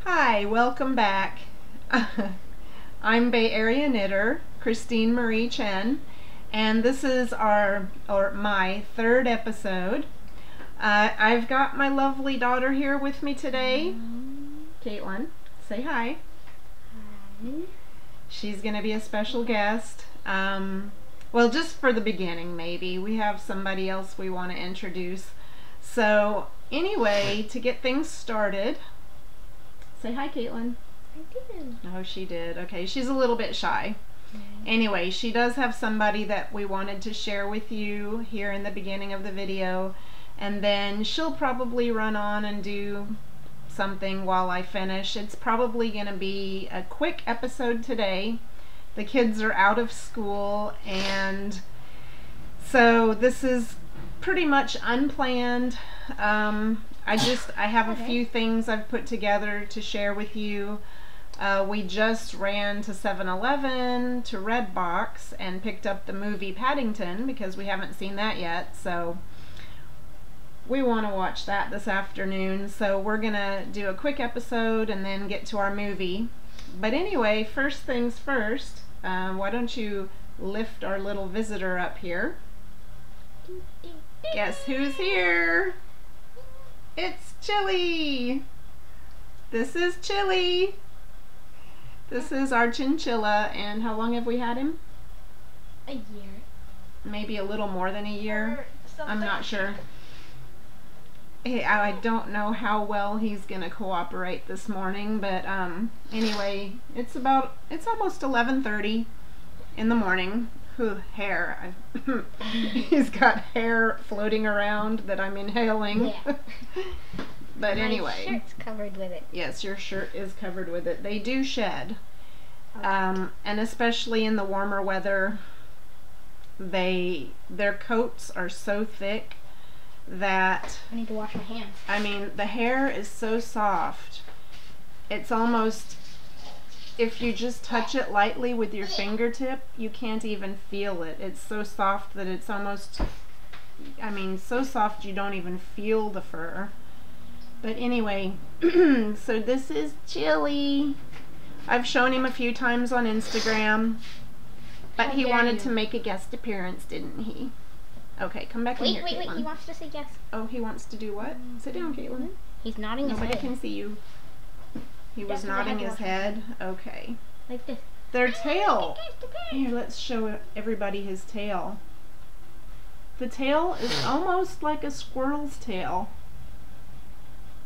Hi, welcome back. I'm Bay Area knitter Christine Marie Chen, and this is my third episode. I've got my lovely daughter here with me today. Caitlin, say hi. Hi. She's going to be a special guest. Well, just for the beginning, maybe. We have somebody else we want to introduce. So, anyway, to get things started, say hi, Caitlin. I did. Oh, she did. Okay, she's a little bit shy. Anyway, she does have somebody that we wanted to share with you here in the beginning of the video, and then she'll probably run on and do something while I finish. It's probably going to be a quick episode today. The kids are out of school, and so this is pretty much unplanned. I have a few things I've put together to share with you. We just ran to 7-Eleven, to Redbox, and picked up the movie Paddington because we haven't seen that yet, so we want to watch that this afternoon. So we're gonna do a quick episode and then get to our movie. But anyway, first things first, why don't you lift our little visitor up here? Guess who's here? It's Chili! This is Chili! This is our Chinchilla, and how long have we had him? A year. Maybe a little more than a year. I'm not sure. I don't know how well he's gonna cooperate this morning, but anyway, it's almost 11:30 in the morning. Hair. He's got hair floating around that I'm inhaling. Yeah. But anyway. My shirt's covered with it. Yes, your shirt is covered with it. They do shed. And especially in the warmer weather, their coats are so thick that I need to wash my hands. I mean, the hair is so soft. It's almost, if you just touch it lightly with your fingertip, you can't even feel it. It's so soft that it's almost, I mean, so soft you don't even feel the fur. But anyway, so this is Chili. I've shown him a few times on Instagram, but he wanted to make a guest appearance, didn't he? Okay, come back in here, Caitlin. Wait, he wants to say yes. Oh, he wants to do what? Sit down, Caitlin. He's nodding his head. Nobody can see you. He was nodding his head. Okay. Like this. Their tail. Here, let's show everybody his tail. The tail is almost like a squirrel's tail.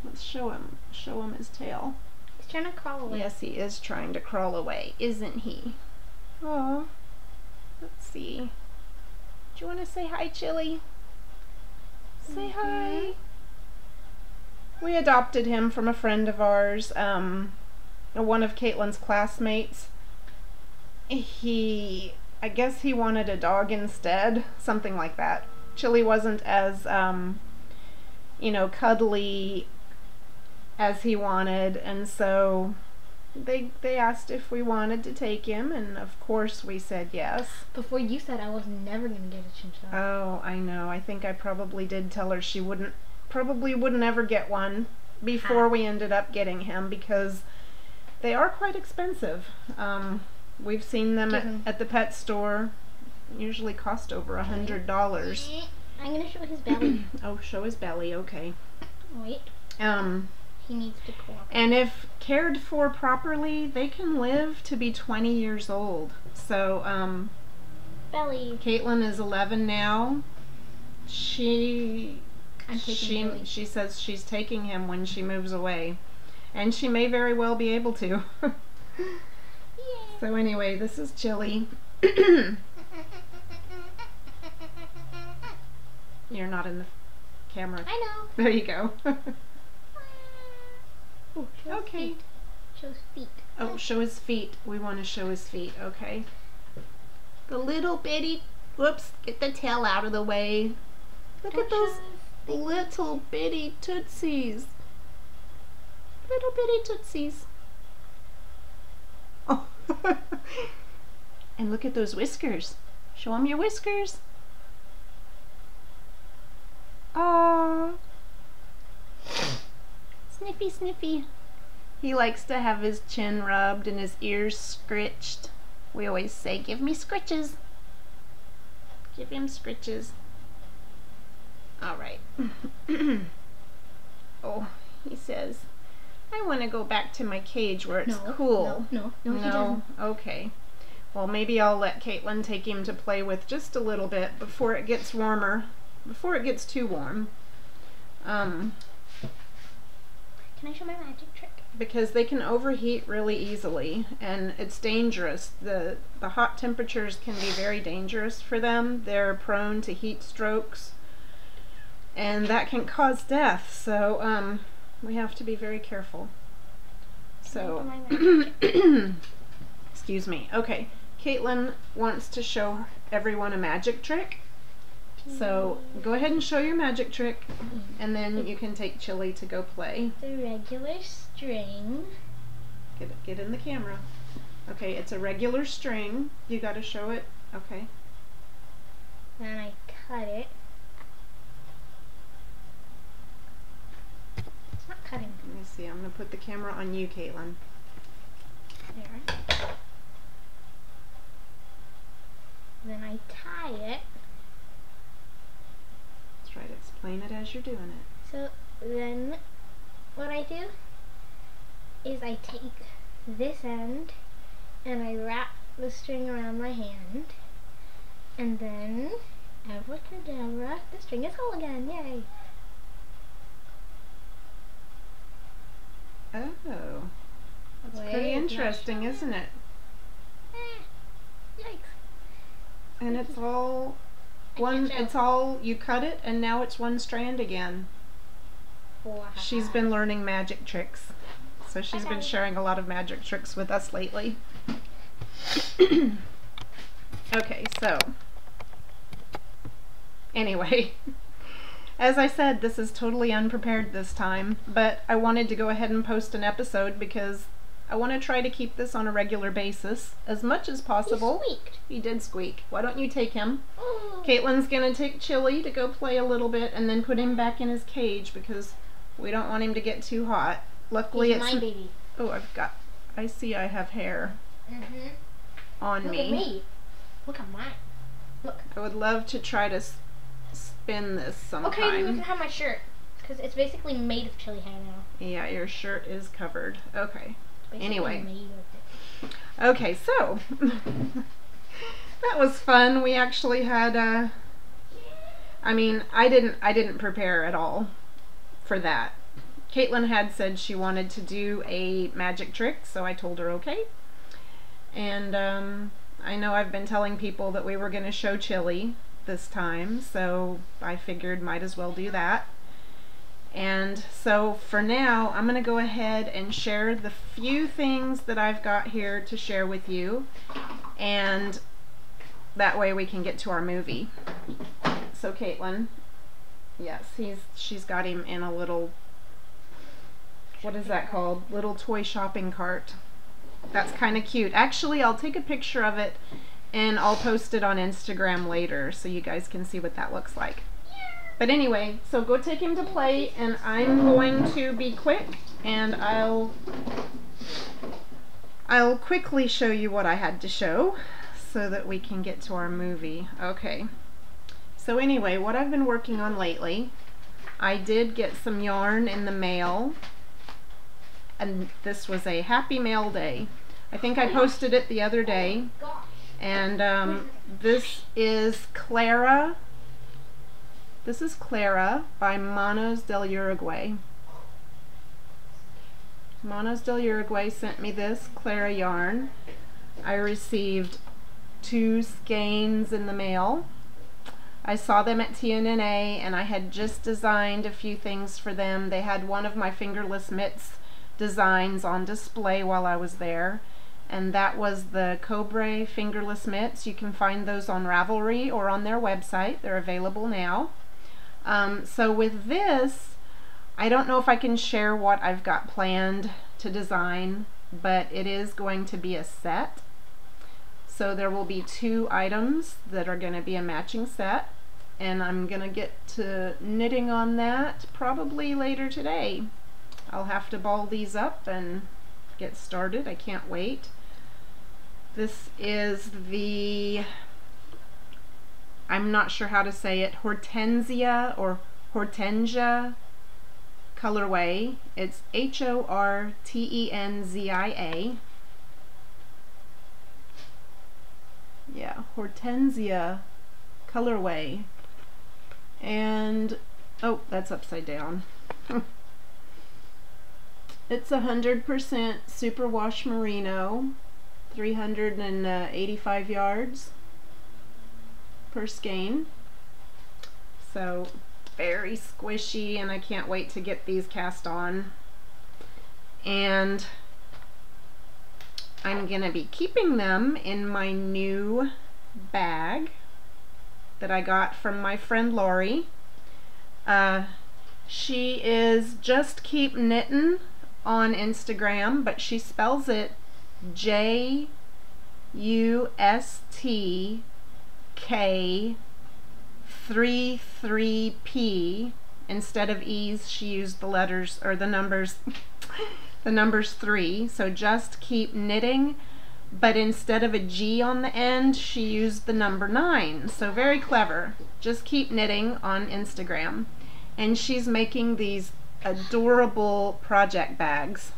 Let's show him his tail. He's trying to crawl away. Yes, he is trying to crawl away, isn't he? Oh, let's see. Do you want to say hi, Chili? Say hi. We adopted him from a friend of ours, one of Caitlin's classmates. I guess he wanted a dog instead, something like that. Chili wasn't as, cuddly as he wanted, and so they asked if we wanted to take him, and of course we said yes. Before you said I was never going to get a chinchilla. Oh, I know. I think I probably did tell her she probably wouldn't ever get one before we ended up getting him, because they are quite expensive. We've seen them at the pet store. Usually cost over $100. I'm going to show his belly. Oh, show his belly. Okay. Wait. He needs to cooperate. And if cared for properly, they can live to be 20 years old. So, Belly. Caitlin is 11 now. She says she's taking him when she moves away, and she may very well be able to. So anyway, this is Chili. You're not in the camera. I know. There you go. Ooh, okay. Show his feet. Oh, show his feet. We want to show his feet. Okay. The little bitty. Whoops! Get the tail out of the way. Look at those little bitty tootsies. Little bitty tootsies. Oh. And look at those whiskers. Show them your whiskers. Aww. Sniffy, sniffy. He likes to have his chin rubbed and his ears scritched. We always say, give me scritches. Give him scritches. All right. Oh, he says, I want to go back to my cage where it's cool. No, he doesn't. Okay. Well, maybe I'll let Caitlin take him to play with just a little bit before it gets warmer. Before it gets too warm. Can I show my magic trick? Because they can overheat really easily, and it's dangerous. The hot temperatures can be very dangerous for them. They're prone to heat strokes, and that can cause death. So we have to be very careful. So excuse me. Okay, Caitlin wants to show everyone a magic trick. So go ahead and show your magic trick, and then you can take Chili to go play. The regular string. Get in the camera. Okay, it's a regular string. You got to show it. Okay. Then I cut it. It's not cutting. Let me see. I'm going to put the camera on you, Caitlin. There. Then I tie it. Try to explain it as you're doing it. So then what I do is I take this end and I wrap the string around my hand, and then abracadabra, the string is whole again. Yay! Oh, that's pretty interesting, isn't it? Yikes. And it's all you cut it, and now it's one strand again. Wow. She's been learning magic tricks. So she's been sharing a lot of magic tricks with us lately. Okay, so anyway, as I said, this is totally unprepared this time, but I wanted to go ahead and post an episode because I want to try to keep this on a regular basis as much as possible. He squeaked. He did squeak. Why don't you take him? Oh. Caitlin's going to take Chili to go play a little bit and then put him back in his cage because we don't want him to get too hot. Luckily, He's my baby. Oh, I see I have hair on Look me. at me. Look at mine. Look. I would love to try to spin this sometime. Okay, you can have my shirt because it's basically made of chili hair now. Yeah, your shirt is covered. Okay. Basically Anyway. made of it. Okay, so that was fun. We actually had I mean, I didn't prepare at all for that. Caitlin had said she wanted to do a magic trick, so I told her okay. And I know I've been telling people that we were going to show Chili this time, so I figured might as well do that. And so for now, I'm going to go ahead and share the few things that I've got here to share with you, and that way we can get to our movie. So Caitlin, yes, she's got him in a little, what is that called? Little toy shopping cart. That's kind of cute. Actually, I'll take a picture of it and I'll post it on Instagram later so you guys can see what that looks like. But anyway, so go take him to play, and I'm going to be quick, and I'll quickly show you what I had to show so that we can get to our movie. Okay. So anyway, what I've been working on lately, I did get some yarn in the mail, and this was a Happy Mail Day. I think I posted it the other day, and this is Clara. This is Clara by Manos del Uruguay. Manos del Uruguay sent me this Clara yarn. I received 2 skeins in the mail. I saw them at TNNA, and I had just designed a few things for them. They had one of my fingerless mitts designs on display while I was there, and that was the Cobre fingerless mitts. You can find those on Ravelry or on their website. They're available now. So with this, I don't know if I can share what I've got planned to design, but it is going to be a set. So there will be 2 items that are going to be a matching set, and I'm going to get to knitting on that probably later today. I'll have to ball these up and get started. I can't wait. This is the, I'm not sure how to say it, Hortensia or Hortensia colorway. It's Hortenzia. Yeah, Hortensia colorway. And oh, that's upside down. It's 100% superwash merino, 385 yards per skein. So very squishy, and I can't wait to get these cast on. And I'm gonna be keeping them in my new bag that I got from my friend Lori. She is Just Keep Knittin' on Instagram, but she spells it JUSTK33P. Instead of E's, she used the letters or the numbers the numbers 3. So Just Keep Knitting, but instead of a G on the end, she used the number 9. So very clever. Just Keep Knitting on Instagram. And she's making these adorable project bags.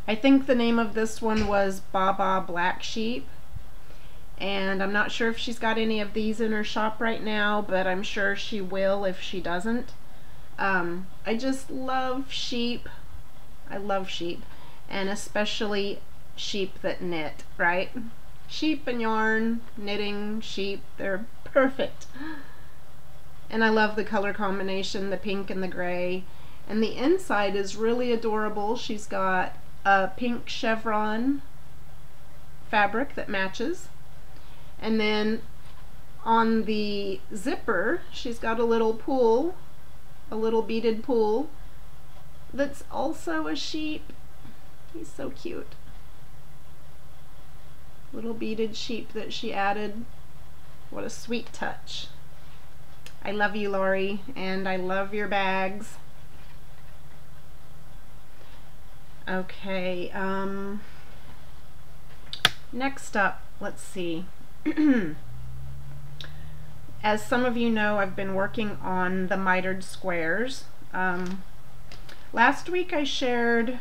I think the name of this one was Baba Black Sheep, and I'm not sure if she's got any of these in her shop right now, but I'm sure she will if she doesn't. I just love sheep. I love sheep, and especially sheep that knit, right? Sheep and yarn, knitting, sheep, they're perfect. And I love the color combination, the pink and the gray. And the inside is really adorable. She's got a pink chevron fabric that matches. And then on the zipper, she's got a little pool, a little beaded pool that's also a sheep. He's so cute. Little beaded sheep that she added. What a sweet touch. I love you, Lori, and I love your bags. Okay, next up, let's see. As some of you know, I've been working on the mitered squares. Last week I shared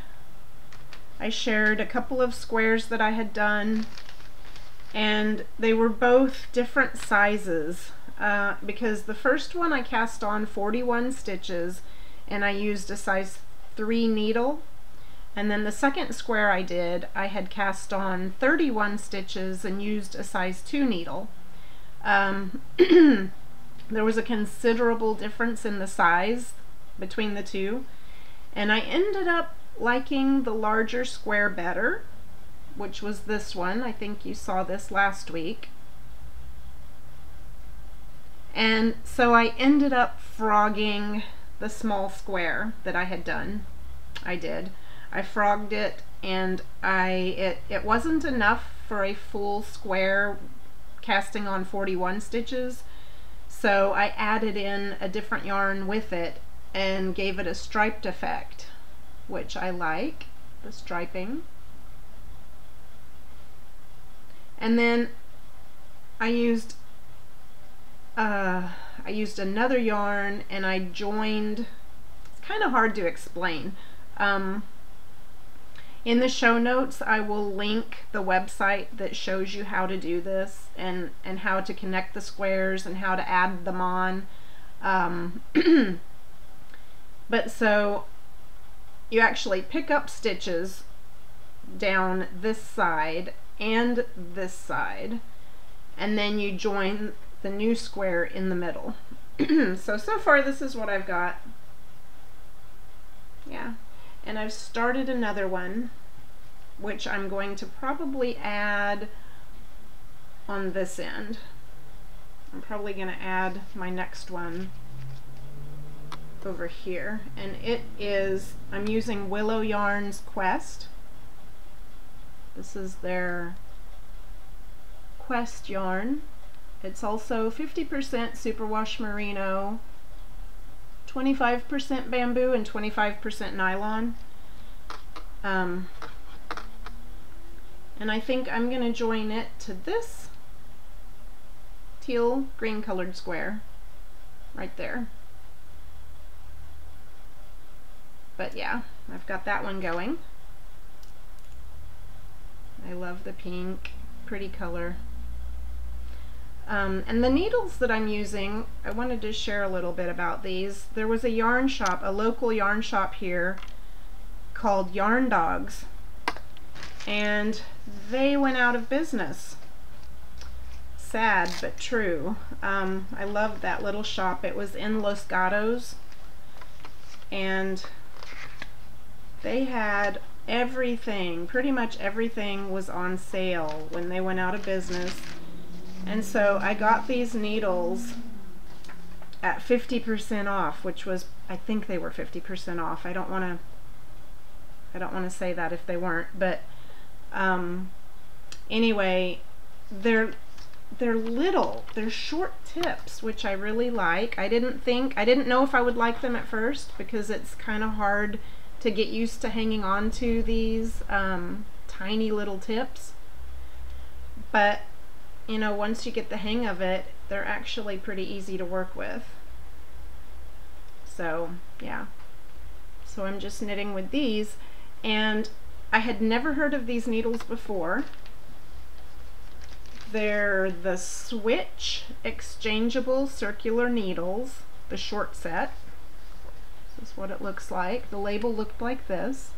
a couple of squares that I had done, and they were both different sizes. Because the first one I cast on 41 stitches and I used a size 3 needle, and then the second square I did, I had cast on 31 stitches and used a size 2 needle. There was a considerable difference in the size between the two, and I ended up liking the larger square better, which was this one. I think you saw this last week. And so I ended up frogging the small square that I had done. I frogged it, and it wasn't enough for a full square casting on 41 stitches, so I added in a different yarn with it and gave it a striped effect, which I like, the striping. And then I used another yarn, and I joined, it's kind of hard to explain. In the show notes I will link the website that shows you how to do this, and how to connect the squares and how to add them on. But so you actually pick up stitches down this side and this side, and then you join the new square in the middle. So far this is what I've got. Yeah, and I've started another one, which I'm going to probably add on this end. I'm probably going to add my next one over here, and it is, I'm using Willow Yarn's Quest. This is their Quest yarn. It's also 50% superwash merino, 25% bamboo and 25% nylon. And I think I'm going to join it to this teal green colored square right there. But yeah, I've got that one going. I love the pink, pretty color. And the needles that I'm using, I wanted to share a little bit about these. There was a yarn shop, a local yarn shop here called Yarn Dogs, and they went out of business. Sad but true. I loved that little shop. It was in Los Gatos, and they had everything, pretty much everything was on sale when they went out of business. And so I got these needles at 50% off, which was, I think they were 50% off. I don't want to say that if they weren't, but anyway, they're little, they're short tips, which I really like. I didn't know if I would like them at first because it's kind of hard to get used to hanging on to these tiny little tips, but you know, once you get the hang of it, they're actually pretty easy to work with. So yeah, so I'm just knitting with these, and I had never heard of these needles before. They're the Switch exchangeable circular needles, the short set. This is what it looks like. The label looked like this,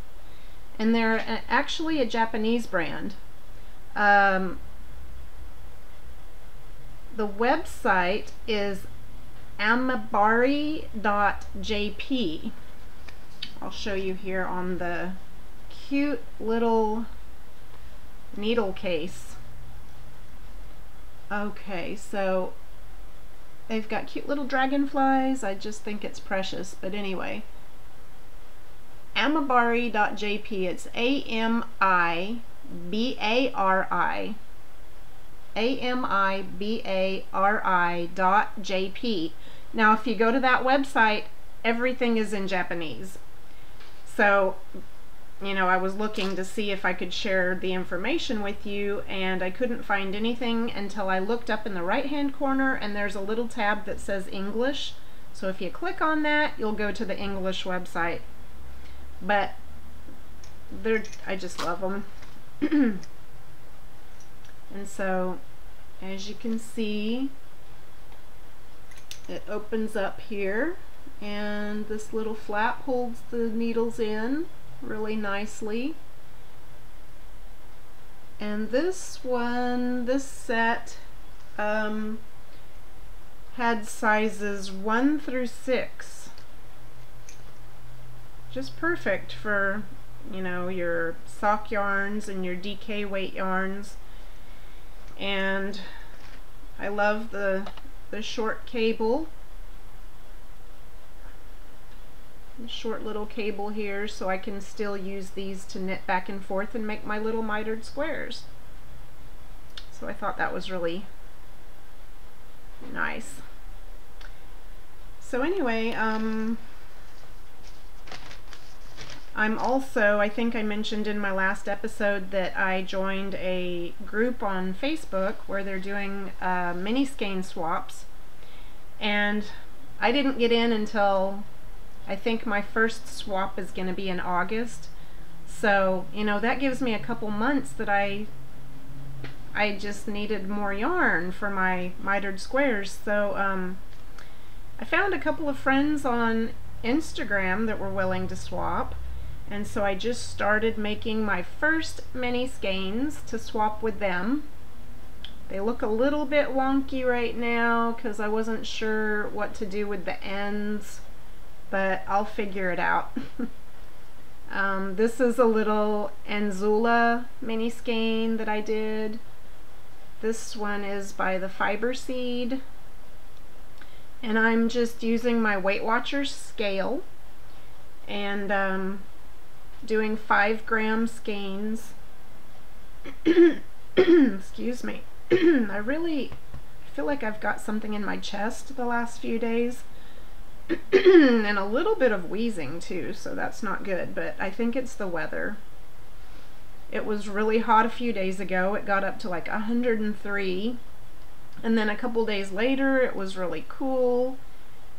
and they're actually a Japanese brand. The website is amabari.jp. I'll show you here on the cute little needle case. Okay, so they've got cute little dragonflies. I just think it's precious, but anyway. Amabari.jp. It's A-M-I-B-A-R-I. AMIBARI.jp. Now if you go to that website, everything is in Japanese. So, you know, I was looking to see if I could share the information with you, and I couldn't find anything until I looked up in the right hand corner, and there's a little tab that says English. So if you click on that, you'll go to the English website. But I just love them. And so, as you can see, it opens up here, and this little flap holds the needles in really nicely. And this set had sizes 1 through 6. Just perfect for, you know, your sock yarns and your DK weight yarns. And I love the short cable, the short little cable here, so I can still use these to knit back and forth and make my little mitered squares. So I thought that was really nice. So anyway, I'm also, I think I mentioned in my last episode that I joined a group on Facebook where they're doing mini skein swaps, and I didn't get in until, I think my first swap is going to be in August. So, you know, that gives me a couple months that I just needed more yarn for my mitered squares. So I found a couple of friends on Instagram that were willing to swap. And so I just started making my first mini skeins to swap with them. They look a little bit wonky right now because I wasn't sure what to do with the ends, but I'll figure it out. This is a little Anzula mini skein that I did. This one is by the Fiber Seed, and I'm just using my Weight Watchers scale and doing 5-gram skeins. Excuse me. I really feel like I've got something in my chest the last few days. and a little bit of wheezing too, so that's not good, but I think it's the weather. It was really hot a few days ago. It got up to like 103, and then a couple days later it was really cool.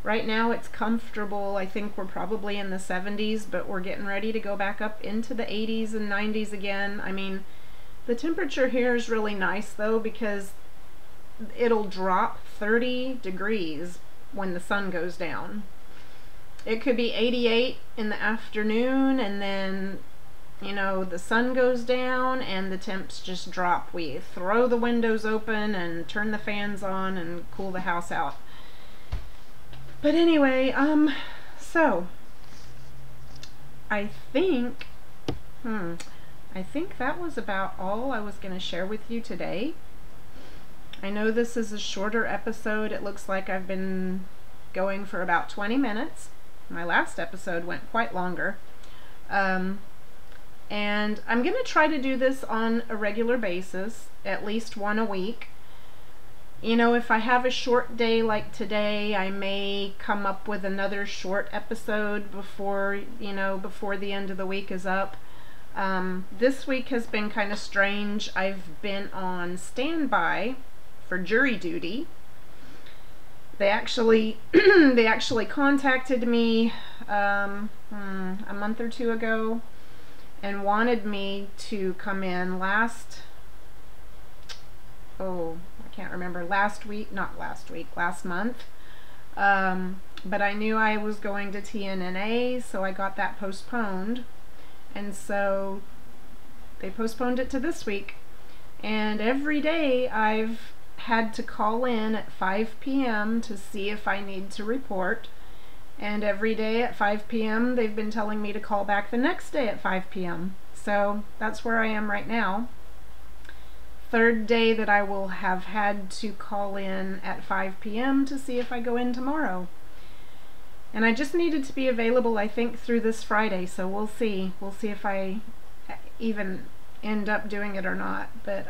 Right now it's comfortable. I think we're probably in the 70s, but we're getting ready to go back up into the 80s and 90s again. I mean, the temperature here is really nice though, because it'll drop 30 degrees when the sun goes down. It could be 88 in the afternoon, and then, you know, the sun goes down and the temps just drop. We throw the windows open and turn the fans on and cool the house out. But anyway, so I think that was about all I was going to share with you today. I know this is a shorter episode. It looks like I've been going for about 20 minutes. My last episode went quite longer. And I'm going to try to do this on a regular basis, at least one a week. You know, if I have a short day like today, I may come up with another short episode before, you know, before the end of the week is up. This week has been kind of strange. I've been on standby for jury duty. They actually contacted me a month or two ago and wanted me to come in last month. But I knew I was going to TNNA, so I got that postponed, and so they postponed it to this week. And every day I've had to call in at 5 p.m. to see if I need to report, and every day at 5 p.m. they've been telling me to call back the next day at 5 p.m. So that's where I am right now. Third day that I will have had to call in at 5 p.m. to see if I go in tomorrow. And I just needed to be available, I think, through this Friday, so we'll see. We'll see if I even end up doing it or not. But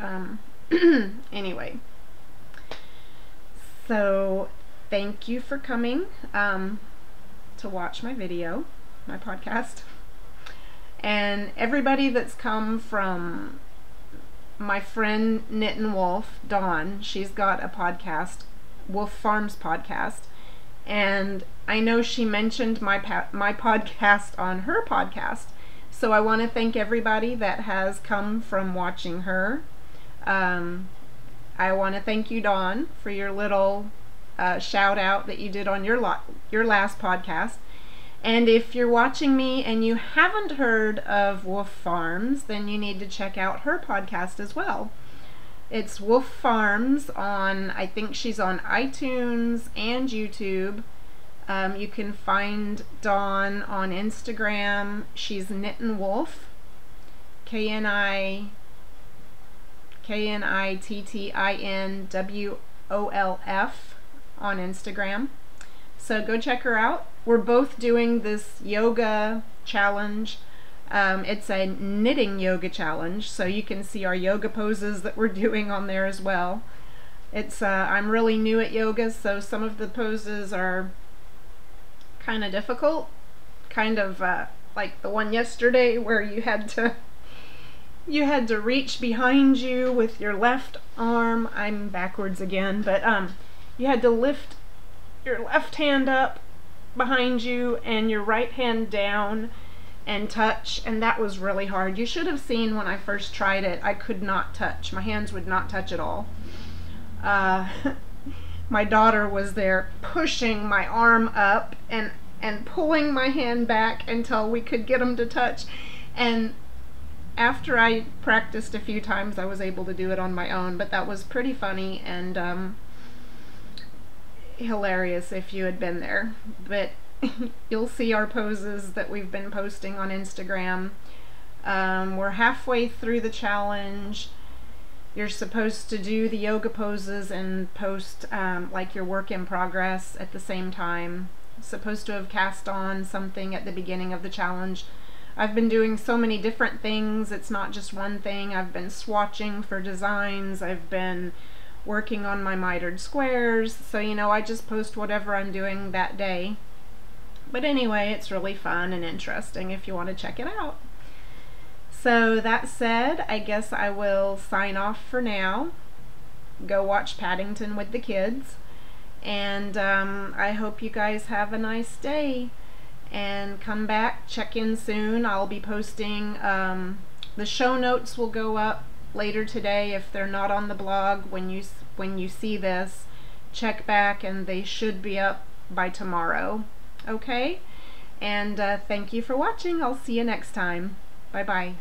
anyway. So thank you for coming to watch my video, my podcast. And everybody that's come from my friend Knittin' Wolf, Dawn, she's got a podcast, Wolf Farms podcast, and I know she mentioned my podcast on her podcast, so I want to thank everybody that has come from watching her. I want to thank you, Dawn, for your little shout out that you did on your last podcast. And if you're watching me and you haven't heard of Wolf Farms, then you need to check out her podcast as well. It's Wolf Farms on, I think she's on iTunes and YouTube. You can find Dawn on Instagram. She's Knittin' Wolf, KNITTINWOLF on Instagram. So go check her out. We're both doing this yoga challenge. It's a knitting yoga challenge, so you can see our yoga poses that we're doing on there as well. It's I'm really new at yoga, so some of the poses are kind of difficult. Kind of like the one yesterday where you had to reach behind you with your left arm. I'm backwards again, but you had to lift your left hand up behind you and your right hand down and touch, and that was really hard. You should have seen when I first tried it. I could not touch. My hands would not touch at all. My daughter was there pushing my arm up and pulling my hand back until we could get them to touch, and after I practiced a few times I was able to do it on my own. But that was pretty funny and hilarious if you had been there. But you'll see our poses that we've been posting on Instagram. We're halfway through the challenge. You're supposed to do the yoga poses and post like your work in progress at the same time. Supposed to have cast on something at the beginning of the challenge. I've been doing so many different things. It's not just one thing. I've been swatching for designs. I've been working on my mitered squares. So, you know, I just post whatever I'm doing that day. But anyway, it's really fun and interesting if you want to check it out. So that said, I guess I will sign off for now. Go watch Paddington with the kids. And I hope you guys have a nice day. And come back, check in soon. I'll be posting, the show notes will go up later today. If they're not on the blog when you see this, check back and they should be up by tomorrow. Okay? And thank you for watching. I'll see you next time. Bye-bye.